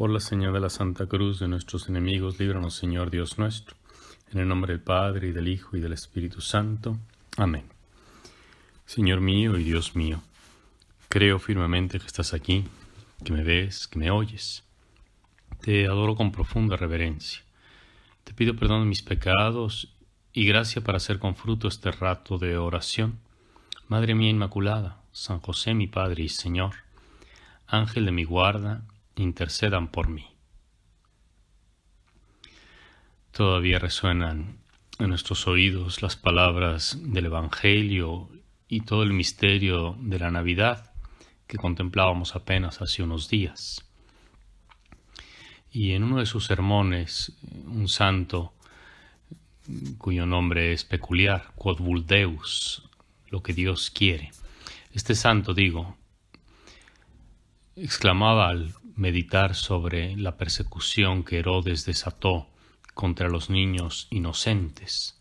Por la señal de la Santa Cruz de nuestros enemigos, líbranos, Señor Dios nuestro. En el nombre del Padre, y del Hijo, y del Espíritu Santo. Amén. Señor mío y Dios mío, creo firmemente que estás aquí, que me ves, que me oyes. Te adoro con profunda reverencia. Te pido perdón de mis pecados y gracia para hacer con fruto este rato de oración. Madre mía Inmaculada, San José mi Padre y Señor, Ángel de mi guarda, intercedan por mí. Todavía resuenan en nuestros oídos las palabras del Evangelio y todo el misterio de la Navidad que contemplábamos apenas hace unos días. Y en uno de sus sermones, un santo cuyo nombre es peculiar, Quod vult Deus, lo que Dios quiere. Este santo, exclamaba al meditar sobre la persecución que Herodes desató contra los niños inocentes,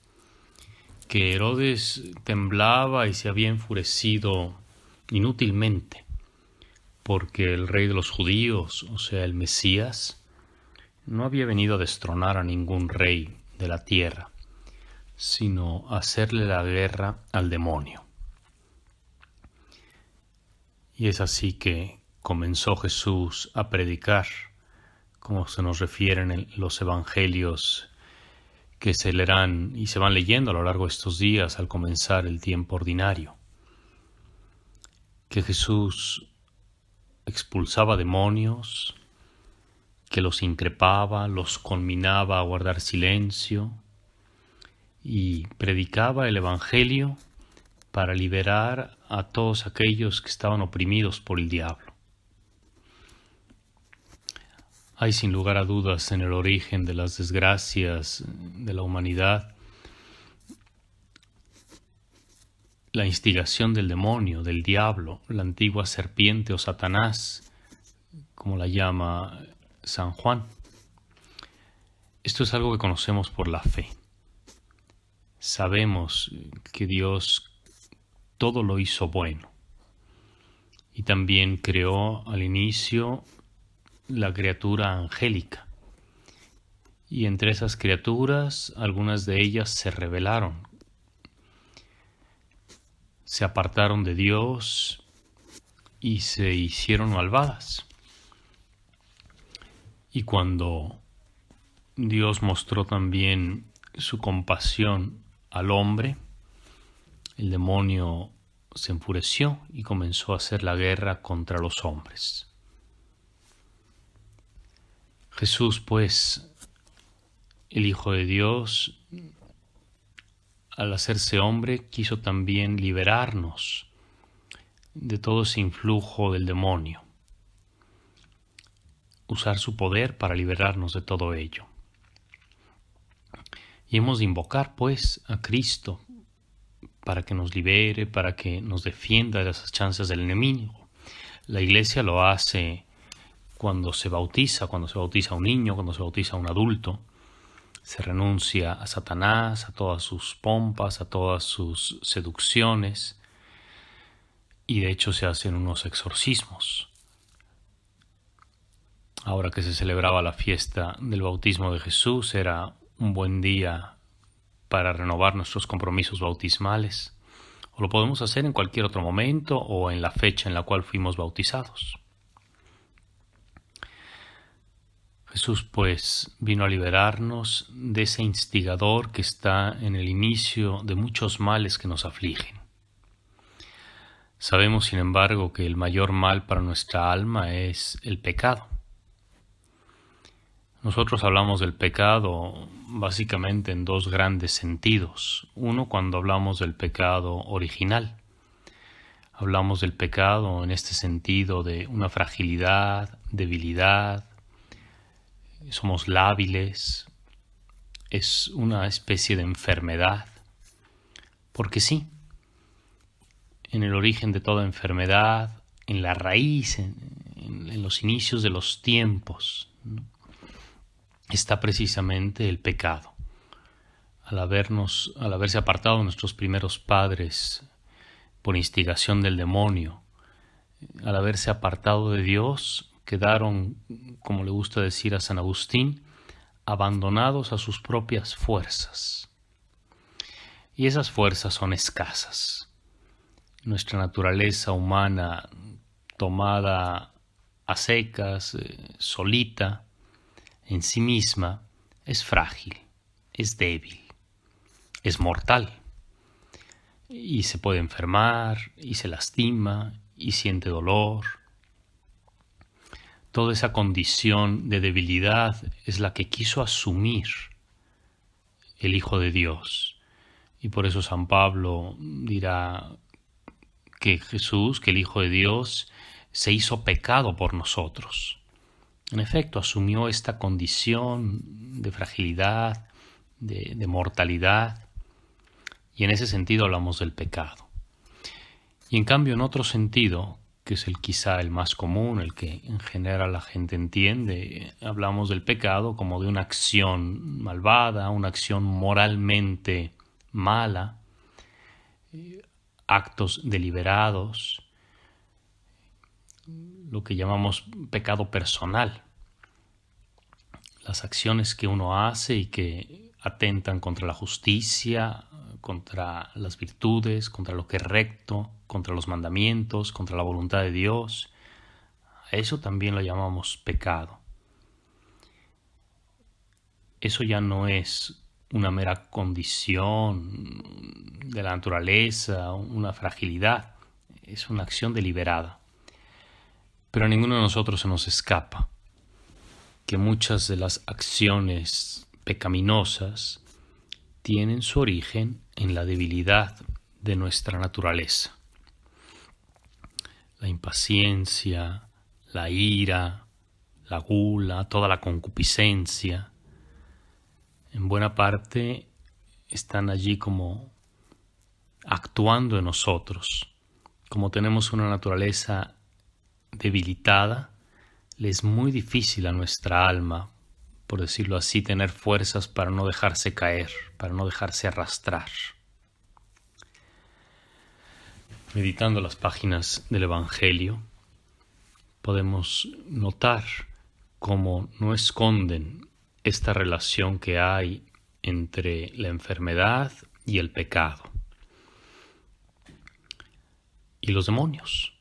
que Herodes temblaba y se había enfurecido inútilmente, porque el rey de los judíos, o sea, el Mesías, no había venido a destronar a ningún rey de la tierra, sino a hacerle la guerra al demonio. Y es así que comenzó Jesús a predicar, como se nos refieren en los evangelios que se leerán y se van leyendo a lo largo de estos días al comenzar el tiempo ordinario. Que Jesús expulsaba demonios, que los increpaba, los conminaba a guardar silencio y predicaba el evangelio para liberar a todos aquellos que estaban oprimidos por el diablo. Hay sin lugar a dudas en el origen de las desgracias de la humanidad la instigación del demonio, del diablo, la antigua serpiente o Satanás, como la llama San Juan. Esto es algo que conocemos por la fe. Sabemos que Dios todo lo hizo bueno y también creó al inicio la criatura angélica. Y entre esas criaturas, algunas de ellas se rebelaron, se apartaron de Dios y se hicieron malvadas. Y cuando Dios mostró también su compasión al hombre, el demonio se enfureció y comenzó a hacer la guerra contra los hombres. Jesús, pues, el Hijo de Dios, al hacerse hombre, quiso también liberarnos de todo ese influjo del demonio, usar su poder para liberarnos de todo ello. Y hemos de invocar, pues, a Cristo para que nos libere, para que nos defienda de esas chances del enemigo. La Iglesia lo hace cuando se bautiza un niño, cuando se bautiza un adulto. Se renuncia a Satanás, a todas sus pompas, a todas sus seducciones, y de hecho se hacen unos exorcismos. Ahora que se celebraba la fiesta del bautismo de Jesús, era un buen día para renovar nuestros compromisos bautismales, o lo podemos hacer en cualquier otro momento o en la fecha en la cual fuimos bautizados. Jesús, pues, vino a liberarnos de ese instigador que está en el inicio de muchos males que nos afligen. Sabemos, sin embargo, que el mayor mal para nuestra alma es el pecado. Nosotros hablamos del pecado básicamente en dos grandes sentidos. Uno, cuando hablamos del pecado original. Hablamos del pecado en este sentido de una fragilidad, debilidad. Somos lábiles, es una especie de enfermedad, porque sí, en el origen de toda enfermedad, en la raíz, en los inicios de los tiempos, ¿no?, está precisamente el pecado. Al haberse apartado de nuestros primeros padres por instigación del demonio, al haberse apartado de Dios, quedaron, como le gusta decir a San Agustín, abandonados a sus propias fuerzas. Y esas fuerzas son escasas. Nuestra naturaleza humana tomada a secas, solita, en sí misma, es frágil, es débil, es mortal. Y se puede enfermar, y se lastima, y siente dolor. Toda esa condición de debilidad es la que quiso asumir el Hijo de Dios. Y por eso San Pablo dirá que Jesús, que el Hijo de Dios, se hizo pecado por nosotros. En efecto, asumió esta condición de fragilidad, de mortalidad, y en ese sentido hablamos del pecado. Y en cambio, en otro sentido, que es quizá el más común, el que en general la gente entiende, hablamos del pecado como de una acción malvada, una acción moralmente mala, actos deliberados, lo que llamamos pecado personal, las acciones que uno hace y que atentan contra la justicia, contra las virtudes, contra lo que es recto, contra los mandamientos, contra la voluntad de Dios. A eso también lo llamamos pecado. Eso ya no es una mera condición de la naturaleza, una fragilidad, es una acción deliberada. Pero a ninguno de nosotros se nos escapa que muchas de las acciones pecaminosas tienen su origen en la debilidad de nuestra naturaleza. La impaciencia, la ira, la gula, toda la concupiscencia, en buena parte están allí como actuando en nosotros. Como tenemos una naturaleza debilitada, le es muy difícil a nuestra alma, por decirlo así, tener fuerzas para no dejarse caer, para no dejarse arrastrar. Meditando las páginas del Evangelio, podemos notar cómo no esconden esta relación que hay entre la enfermedad y el pecado. Y los demonios.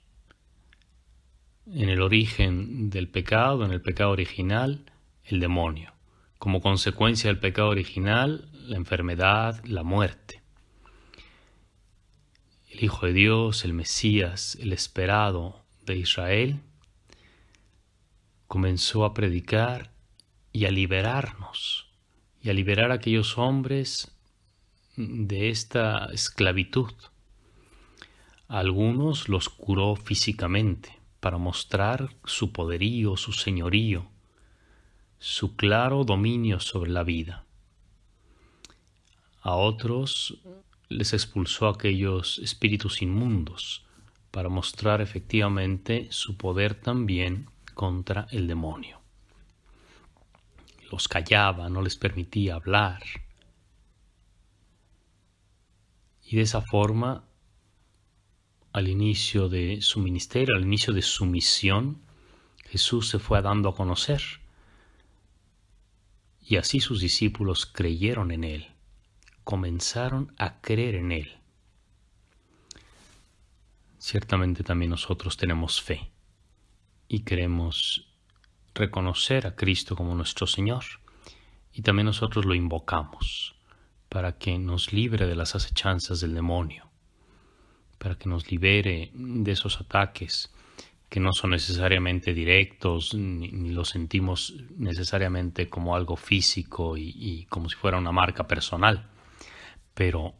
En el origen del pecado, en el pecado original, el demonio. Como consecuencia del pecado original, la enfermedad, la muerte. El Hijo de Dios, el Mesías, el esperado de Israel, comenzó a predicar y a liberarnos, y a liberar a aquellos hombres de esta esclavitud. A algunos los curó físicamente para mostrar su poderío, su señorío, su claro dominio sobre la vida. A otros les expulsó a aquellos espíritus inmundos para mostrar efectivamente su poder también contra el demonio. Los callaba, no les permitía hablar. Y de esa forma, al inicio de su ministerio, al inicio de su misión, Jesús se fue dando a conocer. Y así sus discípulos creyeron en Él, comenzaron a creer en Él. Ciertamente también nosotros tenemos fe y queremos reconocer a Cristo como nuestro Señor, y también nosotros lo invocamos para que nos libre de las acechanzas del demonio, para que nos libere de esos ataques que no son necesariamente directos, ni los sentimos necesariamente como algo físico y como si fuera una marca personal, pero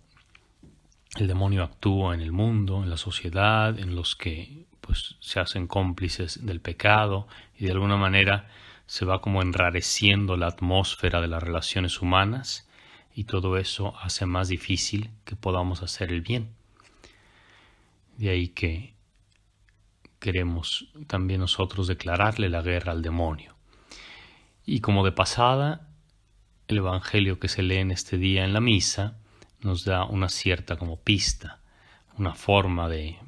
el demonio actúa en el mundo, en la sociedad, en los que pues se hacen cómplices del pecado, y de alguna manera se va como enrareciendo la atmósfera de las relaciones humanas, y todo eso hace más difícil que podamos hacer el bien. De ahí que queremos también nosotros declararle la guerra al demonio. Y como de pasada, el Evangelio que se lee en este día en la misa nos da una cierta como pista, una forma de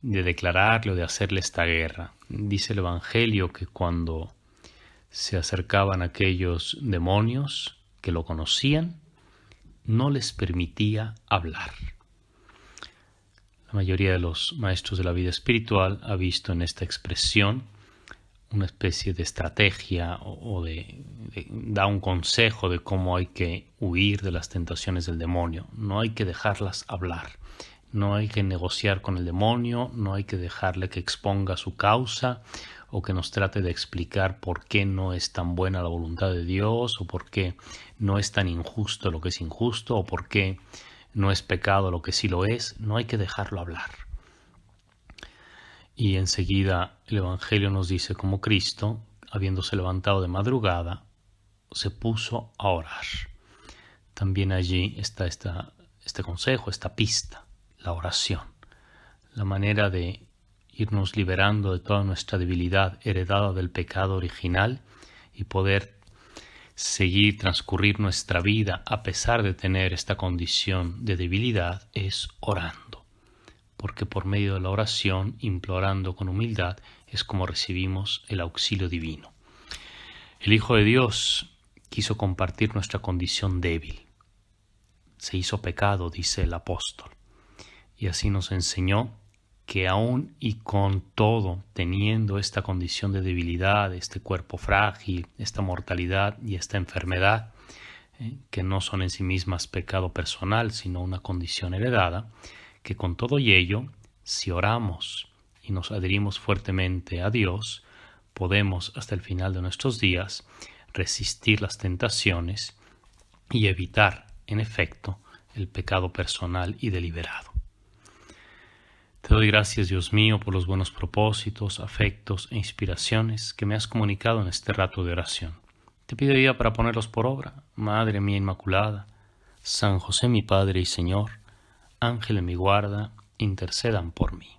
declararle o de hacerle esta guerra. Dice el Evangelio que cuando se acercaban aquellos demonios que lo conocían, no les permitía hablar. La mayoría de los maestros de la vida espiritual ha visto en esta expresión una especie de estrategia da un consejo de cómo hay que huir de las tentaciones del demonio. No hay que dejarlas hablar, no hay que negociar con el demonio, no hay que dejarle que exponga su causa o que nos trate de explicar por qué no es tan buena la voluntad de Dios o por qué no es tan injusto lo que es injusto o por qué no es pecado lo que sí lo es. No hay que dejarlo hablar. Y enseguida el Evangelio nos dice cómo Cristo, habiéndose levantado de madrugada, se puso a orar. También allí está este consejo, esta pista, la oración, la manera de irnos liberando de toda nuestra debilidad heredada del pecado original y poder transcurrir nuestra vida a pesar de tener esta condición de debilidad es orando. Porque por medio de la oración, implorando con humildad, es como recibimos el auxilio divino. El Hijo de Dios quiso compartir nuestra condición débil. Se hizo pecado, dice el apóstol, y así nos enseñó que aún y con todo, teniendo esta condición de debilidad, este cuerpo frágil, esta mortalidad y esta enfermedad, que no son en sí mismas pecado personal, sino una condición heredada, que con todo y ello, si oramos y nos adherimos fuertemente a Dios, podemos hasta el final de nuestros días resistir las tentaciones y evitar, en efecto, el pecado personal y deliberado. Te doy gracias, Dios mío, por los buenos propósitos, afectos e inspiraciones que me has comunicado en este rato de oración. Te pido ayuda para ponerlos por obra, Madre mía Inmaculada, San José mi Padre y Señor, Ángel de mi guarda, intercedan por mí.